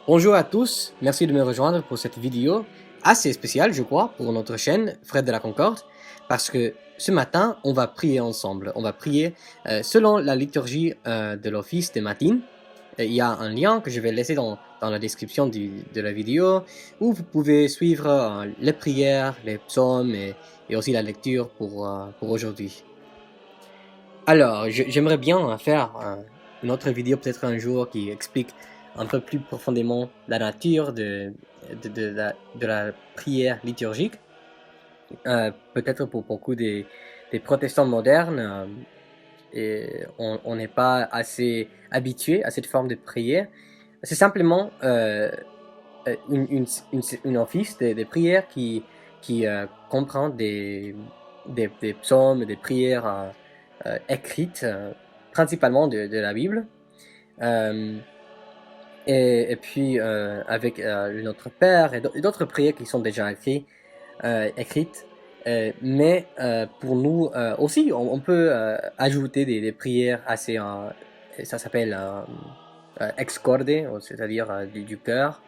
Bonjour à tous, merci de me rejoindre pour cette vidéo assez spéciale, je crois, pour notre chaîne Fred de la Concorde, parce que ce matin, on va prier ensemble. On va prier selon la liturgie de l'office des matines. Il y a un lien que je vais laisser dans la description de la vidéo, où vous pouvez suivre les prières, les psaumes et aussi la lecture pour aujourd'hui. Alors, j'aimerais bien faire une autre vidéo peut-être un jour qui explique un peu plus profondément la nature de la prière liturgique. Peut-être pour beaucoup des protestants modernes, et on n'est pas assez habitué à cette forme de prière. C'est simplement une office de prière qui comprend des psaumes, des prières écrites, principalement de la Bible. Euh, et puis avec notre Père et d'autres prières qui sont déjà écrites. Mais pour nous aussi, on peut ajouter des prières assez, ça s'appelle ex corde, c'est-à-dire du cœur,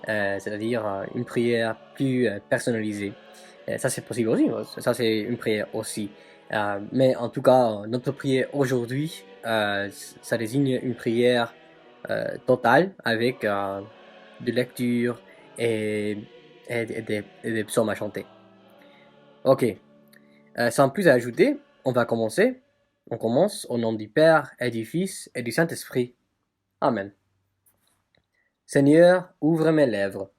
c'est-à-dire une prière plus personnalisée. Ça c'est possible aussi, ça c'est une prière aussi. Mais en tout cas, notre prière aujourd'hui, ça désigne une prière totale avec de lecture et, et des psaumes à chanter. Ok, sans plus à ajouter, on va commencer. On commence au nom du Père et du Fils et du Saint-Esprit. Amen. Seigneur, ouvre mes lèvres,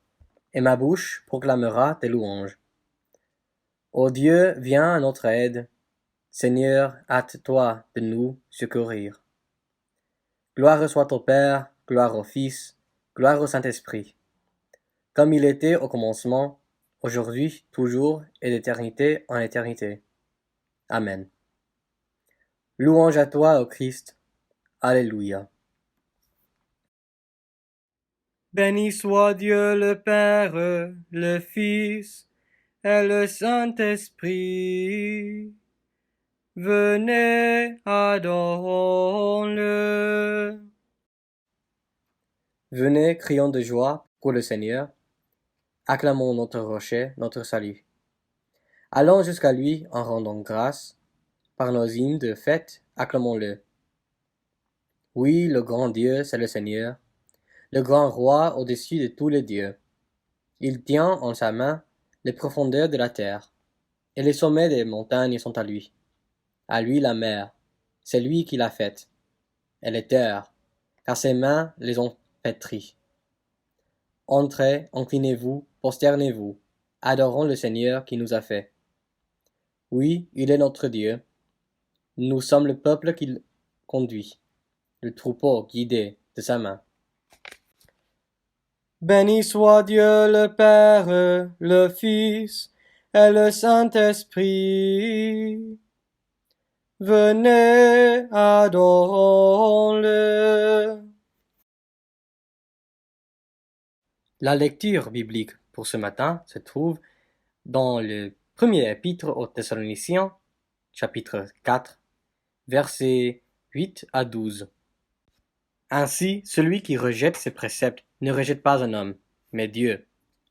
et ma bouche proclamera tes louanges. Ô Dieu, viens à notre aide. Seigneur, hâte-toi de nous secourir. Gloire soit au Père, gloire au Fils, gloire au Saint-Esprit, comme il était au commencement, aujourd'hui, toujours, et d'éternité en éternité. Amen. Louange à toi, ô Christ. Alléluia. Béni soit Dieu le Père, le Fils et le Saint-Esprit. Venez, adorons-le. Venez, crions de joie pour le Seigneur. Acclamons notre rocher, notre salut. Allons jusqu'à lui en rendant grâce. Par nos hymnes de fête, acclamons-le. Oui, le grand Dieu, c'est le Seigneur, le grand roi au-dessus de tous les dieux. Il tient en sa main les profondeurs de la terre, et les sommets des montagnes sont à lui. À lui la mer, c'est lui qui l'a faite, et les terres, car ses mains les ont pétries. Entrez, inclinez-vous, prosternez-vous, adorons le Seigneur qui nous a fait. Oui, il est notre Dieu. Nous sommes le peuple qu'il conduit, le troupeau guidé de sa main. Béni soit Dieu le Père, le Fils et le Saint-Esprit. Venez, adorons-le. La lecture biblique pour ce matin se trouve dans le premier épître aux Thessaloniciens, chapitre 4, versets 8 à 12. Ainsi, celui qui rejette ses préceptes ne rejette pas un homme, mais Dieu,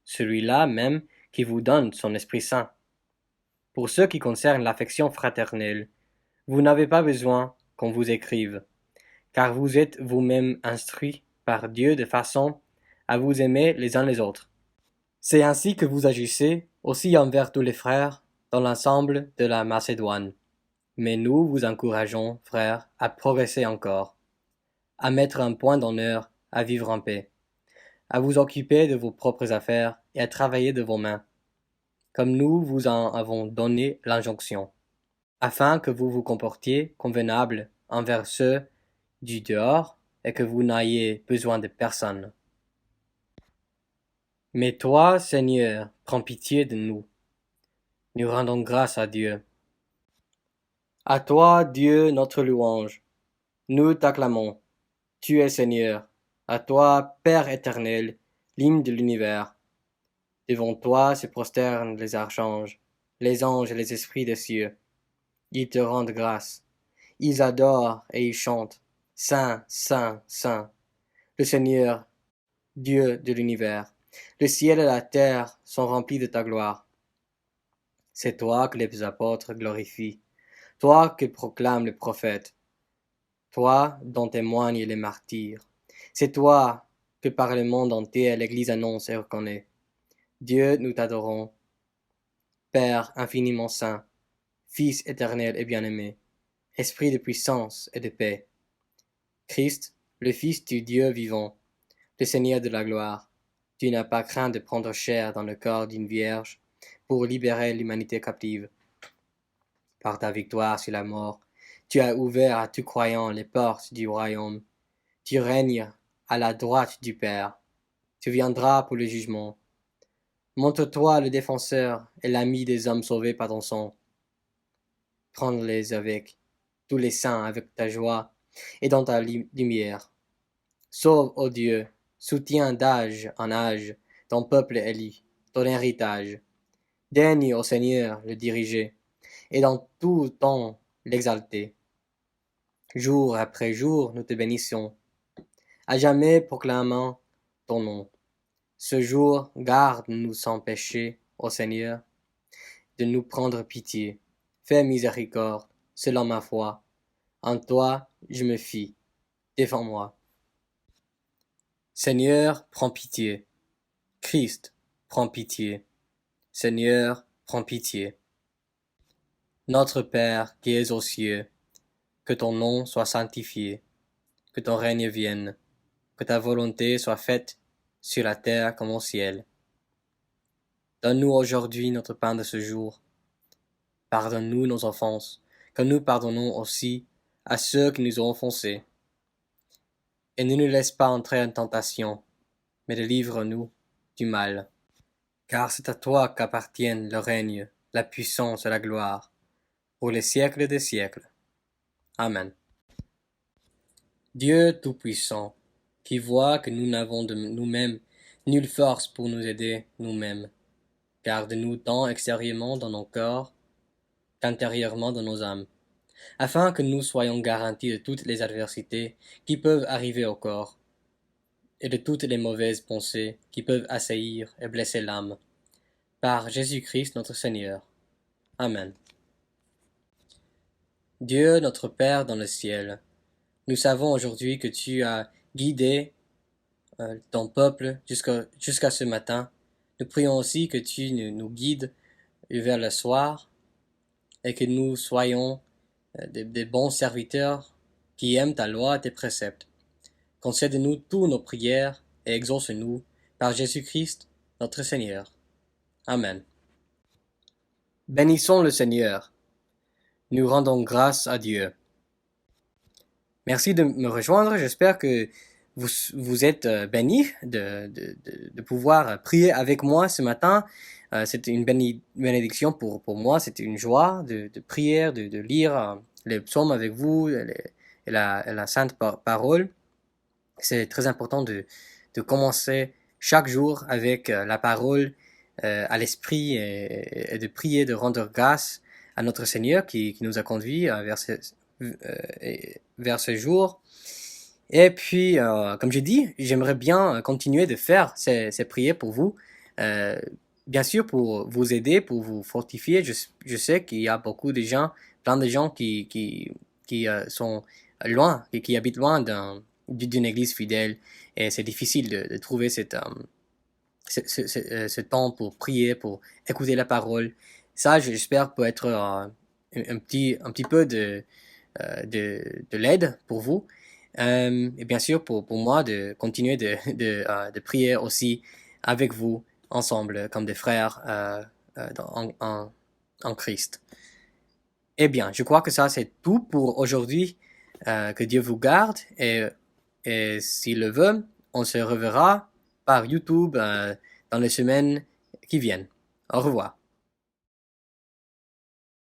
celui-là même qui vous donne son Esprit Saint. Pour ce qui concerne l'affection fraternelle, vous n'avez pas besoin qu'on vous écrive, car vous êtes vous-même instruits par Dieu de façon à vous aimer les uns les autres. C'est ainsi que vous agissez aussi envers tous les frères dans l'ensemble de la Macédoine. Mais nous vous encourageons, frères, à progresser encore, à mettre un point d'honneur, à vivre en paix, à vous occuper de vos propres affaires et à travailler de vos mains, comme nous vous en avons donné l'injonction, afin que vous vous comportiez convenable envers ceux du dehors et que vous n'ayez besoin de personne. Mais toi, Seigneur, prends pitié de nous. Nous rendons grâce à Dieu. À toi, Dieu, notre louange. Nous t'acclamons. Tu es Seigneur. À toi, Père éternel, l'hymne de l'univers. Devant toi se prosternent les archanges, les anges et les esprits des cieux. Ils te rendent grâce. Ils adorent et ils chantent. Saint, Saint, Saint. Le Seigneur Dieu de l'univers. Le ciel et la terre sont remplis de ta gloire. C'est toi que les apôtres glorifient, toi que proclament les prophètes, toi dont témoignent les martyrs. C'est toi que par le monde entier l'Église annonce et reconnaît. Dieu, nous t'adorons. Père infiniment saint, Fils éternel et bien-aimé, Esprit de puissance et de paix. Christ, le Fils du Dieu vivant, le Seigneur de la gloire, tu n'as pas craint de prendre chair dans le corps d'une vierge pour libérer l'humanité captive. Par ta victoire sur la mort, tu as ouvert à tout croyant les portes du royaume. Tu règnes à la droite du Père. Tu viendras pour le jugement. Montre-toi le défenseur et l'ami des hommes sauvés par ton sang. Prends-les avec tous les saints avec ta joie et dans ta lumière. Sauve, ô Dieu, soutiens d'âge en âge ton peuple élu, ton héritage. Daigne, ô Seigneur, le diriger, et dans tout temps l'exalter. Jour après jour, nous te bénissons, à jamais proclamant ton nom. Ce jour, garde-nous sans péché, ô Seigneur, de nous prendre pitié. Fais miséricorde, selon ma foi. En toi, je me fie. Défends-moi. Seigneur, prends pitié. Christ, prends pitié. Seigneur, prends pitié. Notre Père qui es aux cieux, que ton nom soit sanctifié, que ton règne vienne, que ta volonté soit faite sur la terre comme au ciel. Donne-nous aujourd'hui notre pain de ce jour. Pardonne-nous nos offenses, comme nous pardonnons aussi à ceux qui nous ont offensés. Et ne nous laisse pas entrer en tentation, mais délivre-nous du mal. Car c'est à toi qu'appartiennent le règne, la puissance et la gloire, pour les siècles des siècles. Amen. Dieu Tout-Puissant, qui voit que nous n'avons de nous-mêmes nulle force pour nous aider nous-mêmes, garde-nous tant extérieurement dans nos corps qu'intérieurement dans nos âmes, afin que nous soyons garantis de toutes les adversités qui peuvent arriver au corps, et de toutes les mauvaises pensées qui peuvent assaillir et blesser l'âme. Par Jésus-Christ notre Seigneur. Amen. Dieu notre Père dans le ciel, nous savons aujourd'hui que tu as guidé ton peuple jusqu'à ce matin. Nous prions aussi que tu nous guides vers le soir et que nous soyons des bons serviteurs qui aiment ta loi et tes préceptes. Concède-nous toutes nos prières et exauce-nous par Jésus-Christ notre Seigneur. Amen. Bénissons le Seigneur. Nous rendons grâce à Dieu. Merci de me rejoindre. J'espère que vous êtes bénis de pouvoir prier avec moi ce matin. C'était une bénédiction pour moi. C'était une joie de prière, de lire les psaumes avec vous et la sainte parole. C'est très important de commencer chaque jour avec la parole à l'esprit et de prier, de rendre grâce à notre Seigneur qui nous a conduits vers ce jour. Et puis, comme j'ai dit, j'aimerais bien continuer de faire ces prières pour vous. Bien sûr, pour vous aider, pour vous fortifier. Je sais qu'il y a beaucoup de gens, plein de gens qui sont loin, et qui habitent loin d'une église fidèle. Et c'est difficile de trouver ce temps pour prier, pour écouter la parole. Ça, j'espère, peut être un petit peu de l'aide pour vous. Et bien sûr, pour moi, de continuer de prier aussi avec vous, ensemble, comme des frères en Christ. Eh bien, je crois que ça, c'est tout pour aujourd'hui. Que Dieu vous garde et s'il le veut, on se reverra par YouTube dans les semaines qui viennent. Au revoir.